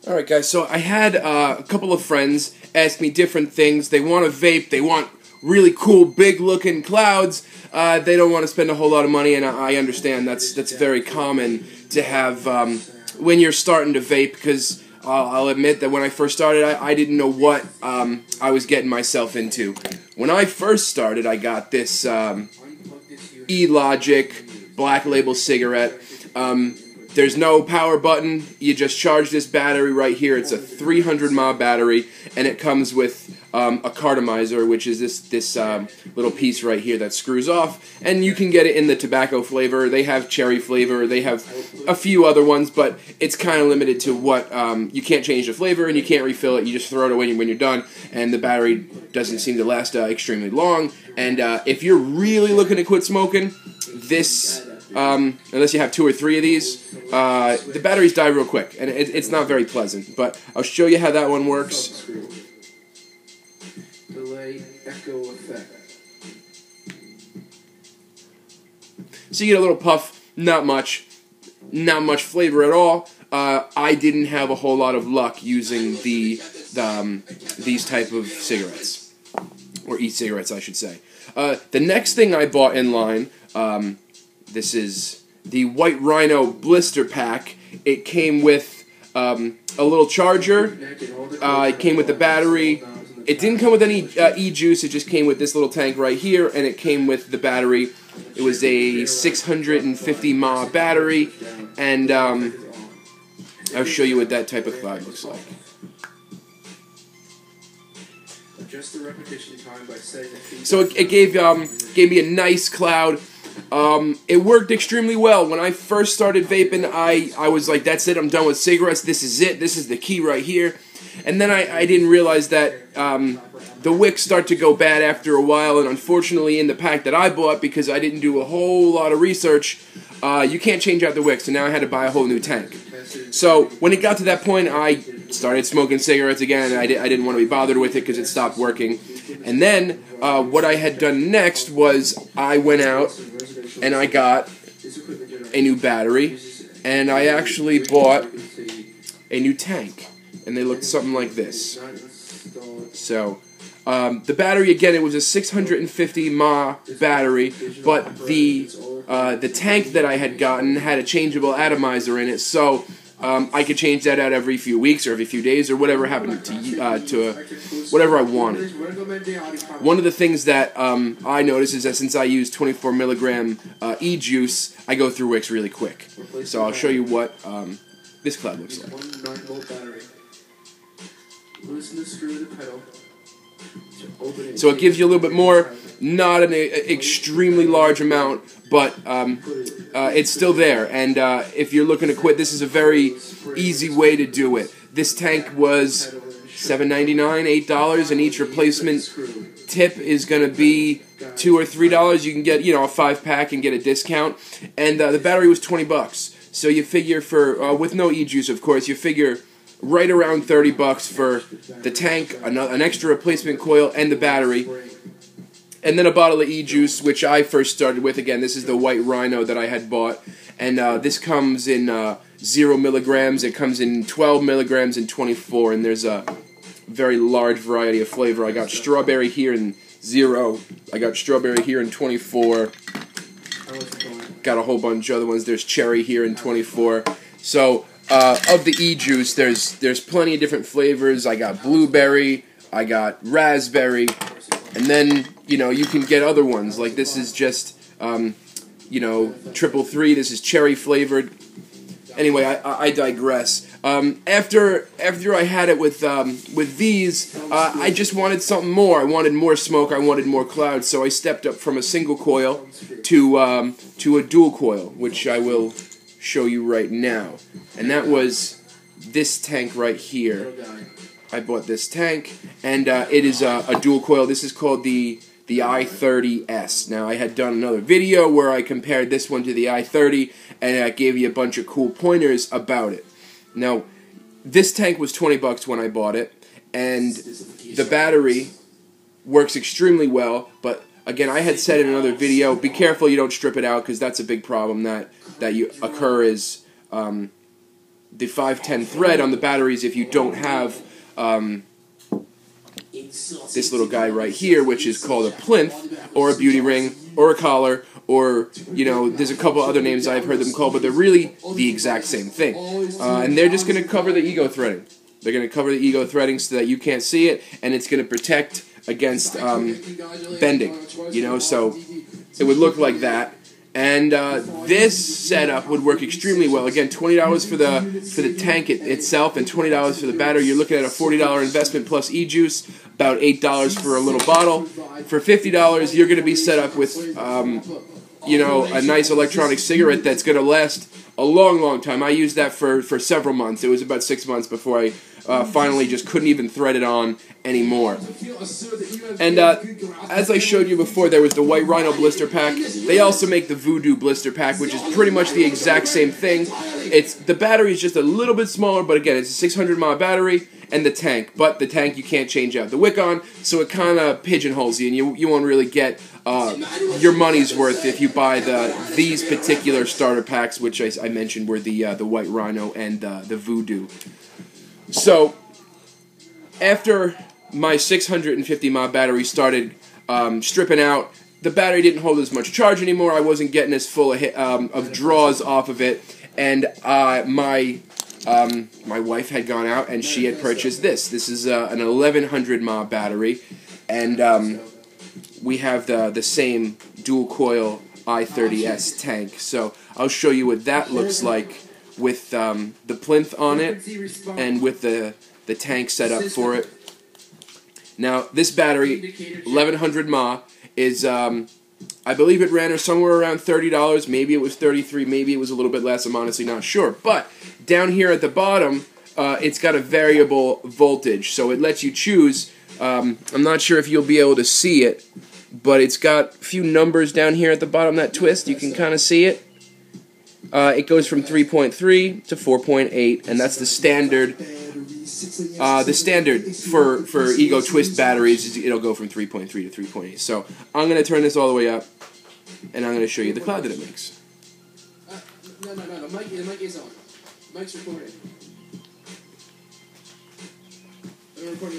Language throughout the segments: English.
Alright guys, so I had a couple of friends ask me different things. They want to vape, they want really cool big looking clouds, they don't want to spend a whole lot of money, and I understand that's very common to have when you're starting to vape, because I'll admit that when I first started I didn't know what I was getting myself into. When I first started I got this E-Logic Black Label cigarette. There's no power button, you just charge this battery right here. It's a 300 mAh battery, and it comes with a cartomizer, which is this little piece right here that screws off, and you can get it in the tobacco flavor. They have cherry flavor, they have a few other ones, but it's kind of limited to what, you can't change the flavor and you can't refill it, you just throw it away when you're done, and the battery doesn't seem to last extremely long. And if you're really looking to quit smoking, this, unless you have 2 or 3 of these, the batteries die real quick, and it's not very pleasant, but I'll show you how that one works. Delay echo effect. So you get a little puff, not much flavor at all. I didn't have a whole lot of luck using these type of cigarettes, or e-cigarettes I should say. The next thing I bought in line, this is the White Rhino blister pack. It came with a little charger, it came with the battery. It didn't come with any e-juice, it just came with this little tank right here, and it came with the battery. It was a 650 mAh battery, and I'll show you what that type of cloud looks like. So it gave me a nice cloud. It worked extremely well. When I first started vaping, I was like, that's it, I'm done with cigarettes, this is it, this is the key right here. And then I didn't realize that the wicks start to go bad after a while, and unfortunately in the pack that I bought, because I didn't do a whole lot of research, you can't change out the wicks, so now I had to buy a whole new tank. So when it got to that point, I started smoking cigarettes again, and I didn't want to be bothered with it because it stopped working. And then what I had done next was I went out and I got a new battery, and I actually bought a new tank, and they looked something like this. So the battery, again, it was a 650 mAh battery, but the tank that I had gotten had a changeable atomizer in it, so I could change that out every few weeks or every few days or whatever happened to whatever I wanted. One of the things that I noticed is that since I use 24 milligram e-juice, I go through wicks really quick. So I'll show you what this cloud looks like. So it gives you a little bit more, not an extremely large amount, but it's still there. And if you're looking to quit, this is a very easy way to do it. This tank was $7.99, $8, and each replacement tip is going to be $2 or $3. You can get, a 5-pack and get a discount. And the battery was $20. So you figure for, with no e-juice, of course, you figure right around $30 for the tank, an extra replacement coil, and the battery. And then a bottle of e-juice, which I first started with. Again, this is the White Rhino that I had bought. And this comes in 0 milligrams. It comes in 12 milligrams and 24. And there's a very large variety of flavor. I got strawberry here in 0. I got strawberry here in 24. Got a whole bunch of other ones. There's cherry here in 24. So of the e-juice, there's plenty of different flavors. I got blueberry, I got raspberry, and then, you can get other ones. Like this is just, 333, this is cherry flavored. Anyway, I digress. After I had it with these, I just wanted something more. I wanted more smoke, I wanted more clouds, so I stepped up from a single coil to a dual coil, which I will show you right now. And that was this tank right here. I bought this tank, and it is a dual coil. This is called the i30S. Now, I had done another video where I compared this one to the i30, and I gave you a bunch of cool pointers about it. Now, this tank was $20 when I bought it, and the battery works extremely well, but again, I had said in another video, be careful you don't strip it out, because that's a big problem that you occur is the 510 thread on the batteries if you don't have this little guy right here, which is called a plinth, or a beauty ring, or a collar, or, you know, there's a couple other names I've heard them called, but they're really the exact same thing. And they're just going to cover the ego threading. They're going to cover the ego threading so that you can't see it, and it's going to protect against bending, you know, so it would look like that. And this setup would work extremely well. Again, $20 for the tank itself and $20 for the battery. You're looking at a $40 investment plus e-juice, about $8 for a little bottle. For $50, you're going to be set up with, you know, a nice electronic cigarette that's going to last a long, long time. I used that for several months. It was about 6 months before I finally just couldn't even thread it on anymore. And as I showed you before, there was the White Rhino blister pack. They also make the Voodoo blister pack, which is pretty much the exact same thing. The battery is just a little bit smaller, but again, it's a 600 mAh battery and the tank. But the tank you can't change out the wick on, so it kind of pigeonholes you, and you won't really get your money's worth if you buy these particular starter packs, which I mentioned were the White Rhino and the Voodoo. So, after my 650 mAh battery started stripping out, the battery didn't hold as much charge anymore. I wasn't getting as full of draws off of it, and my wife had gone out and she had purchased this. This is an 1100 mAh battery, and we have the same dual coil i30S tank. So I'll show you what that looks like with the plinth on it and with the tank set up for it. Now, this battery, 1100 mAh, is, I believe it ran her somewhere around $30. Maybe it was $33, maybe it was a little bit less, I'm honestly not sure. But down here at the bottom, it's got a variable voltage, so it lets you choose. I'm not sure if you'll be able to see it, but it's got a few numbers down here at the bottom, that twist, you can kind of see it. It goes from 3.3 to 4.8, and that's the standard. The standard for Ego Twist batteries is it'll go from 3.3 to 3.8. So I'm going to turn this all the way up, and I'm going to show you the cloud that it makes. No. The mic is on. Mic's recording.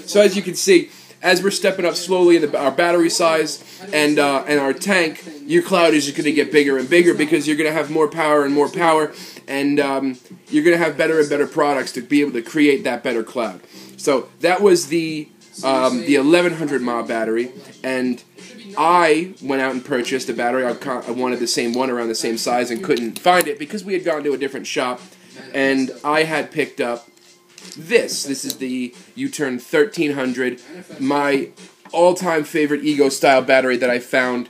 So as you can see, as we're stepping up slowly in our battery size and our tank, your cloud is just going to get bigger and bigger because you're going to have more power and more power, and you're going to have better and better products to be able to create that better cloud. So that was the 1100 mAh battery, and I went out and purchased a battery. I wanted the same one around the same size and couldn't find it because we had gone to a different shop, and I had picked up this. This is the U-Turn 1300, my all-time favorite Ego style battery that I found,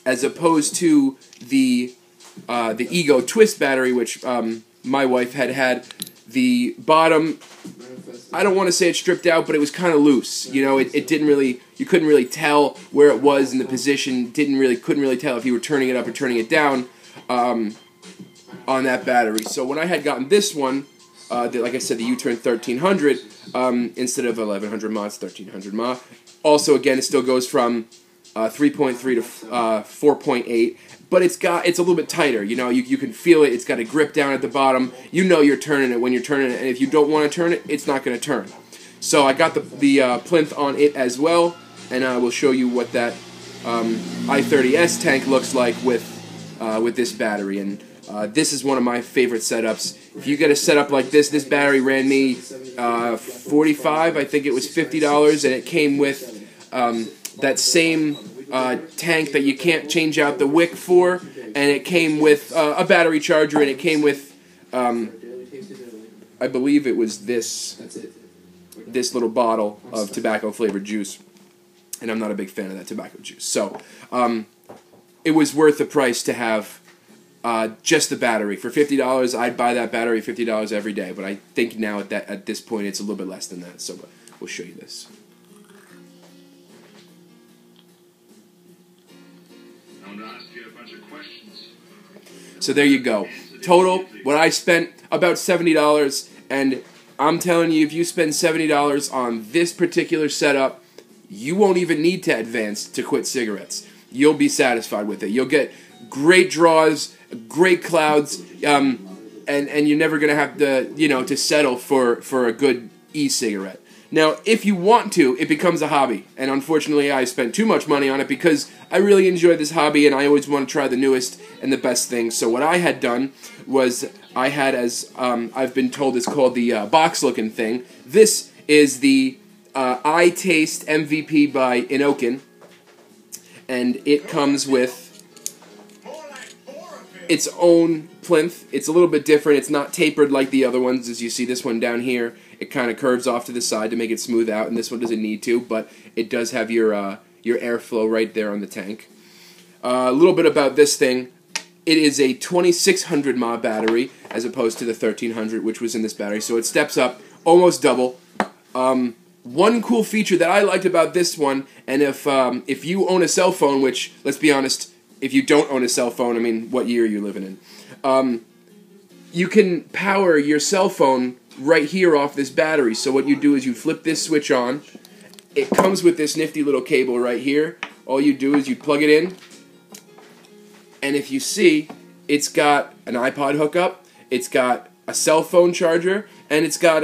as opposed to the Ego Twist battery, which my wife had. The bottom, I don't want to say it stripped out, but it was kind of loose. You know, it didn't really, you couldn't really tell where it was in the position. Couldn't really tell if you were turning it up or turning it down on that battery. So when I had gotten this one, like I said, the U-Turn 1300, instead of 1100 mAh, it's 1300 mAh. Also, again, it still goes from 3.3 to 4.8, but it's a little bit tighter. You know, you can feel it. It's got a grip down at the bottom. You know you're turning it when you're turning it, and if you don't want to turn it, it's not going to turn. So I got the plinth on it as well, and I will show you what that i30S tank looks like with this battery. And this is one of my favorite setups. If you get a setup like this battery ran me $45, I think it was $50, and it came with that same tank that you can't change out the wick for, and it came with a battery charger, and it came with, I believe it was this little bottle of tobacco-flavored juice, and I'm not a big fan of that tobacco juice. So it was worth the price to have just the battery. For $50, I'd buy that battery $50 every day, but I think now at this point it's a little bit less than that, so we'll show you this. I'm going to ask you a bunch of questions. So there you go. Total, what I spent, about $70, and I'm telling you, if you spend $70 on this particular setup, you won't even need to advance to quit cigarettes. You'll be satisfied with it. You'll get great draws, great clouds. and you're never gonna have to, you know, to settle for a good e-cigarette. Now, if you want to, it becomes a hobby, and unfortunately I spent too much money on it because I really enjoy this hobby and I always want to try the newest and the best things. So what I had done was I had, as I've been told, is called the box-looking thing. This is the I Taste MVP by Inokin, and it comes with its own plinth. It's a little bit different. It's not tapered like the other ones. As you see, this one down here, it kind of curves off to the side to make it smooth out, and this one doesn't need to, but it does have your airflow right there on the tank. A little bit about this thing. It is a 2600 mAh battery as opposed to the 1300, which was in this battery, so it steps up almost double. One cool feature that I liked about this one, and if you own a cell phone, which, let's be honest, if you don't own a cell phone, I mean, what year are you living in? You can power your cell phone right here off this battery. So what you do is you flip this switch on. It comes with this nifty little cable right here. All you do is you plug it in, and if you see, it's got an iPod hookup, it's got a cell phone charger, and it's got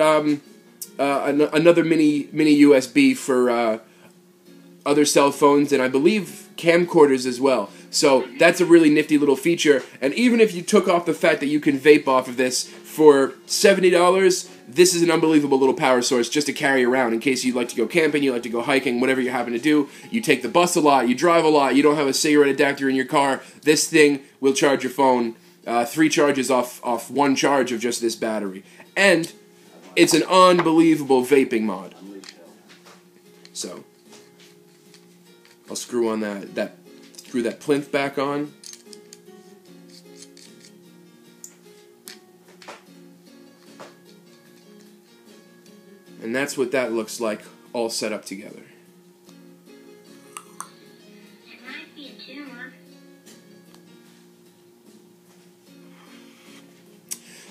another mini USB for other cell phones, and I believe camcorders as well. So that's a really nifty little feature, and even if you took off the fact that you can vape off of this, for $70, this is an unbelievable little power source just to carry around in case you like to go camping, you like to go hiking, whatever you happen to do. You take the bus a lot, you drive a lot, you don't have a cigarette adapter in your car, this thing will charge your phone 3 charges off one charge of just this battery. And it's an unbelievable vaping mod. So I'll screw on screw that plinth back on. And that's what that looks like all set up together. It might be a tumor.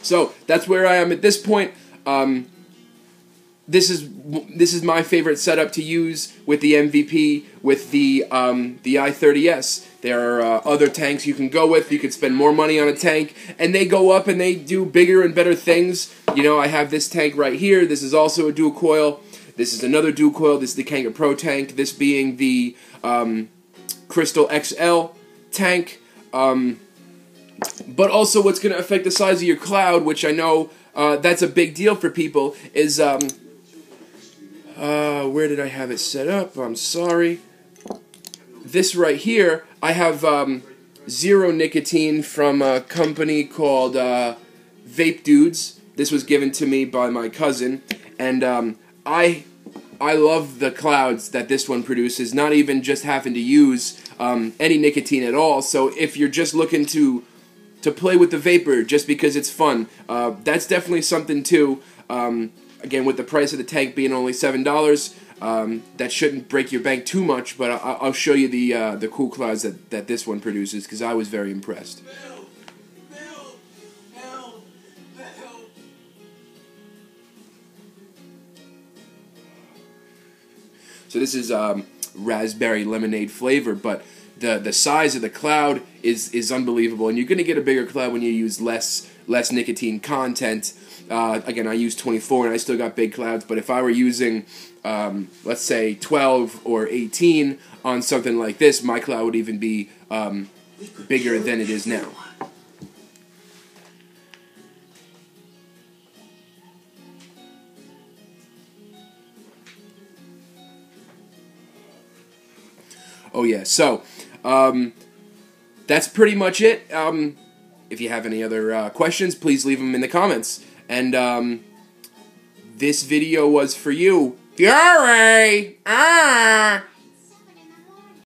So that's where I am at this point. This is my favorite setup to use with the MVP, with the i30s. There are other tanks you can go with. You could spend more money on a tank, and they go up and they do bigger and better things. You know, I have this tank right here. This is also a dual coil. This is another dual coil. This is the Kanga Pro tank. This being the Crystal XL tank. But also what's going to affect the size of your cloud, which I know that's a big deal for people, is... where did I have it set up? I'm sorry. This right here, I have zero nicotine from a company called Vape Dudes. This was given to me by my cousin, and I love the clouds that this one produces, not even just having to use any nicotine at all. So if you're just looking to play with the vapor just because it's fun, that's definitely something too. Again, with the price of the tank being only $7, that shouldn't break your bank too much, but I'll show you the cool clouds that this one produces, because I was very impressed. So this is raspberry lemonade flavor, but the size of the cloud is unbelievable, and you're going to get a bigger cloud when you use less nicotine content. Again, I use 24 and I still got big clouds, but if I were using, let's say, 12 or 18 on something like this, my cloud would even be bigger than it is now. Oh yeah, so that's pretty much it. If you have any other questions, please leave them in the comments. And this video was for you. Fury!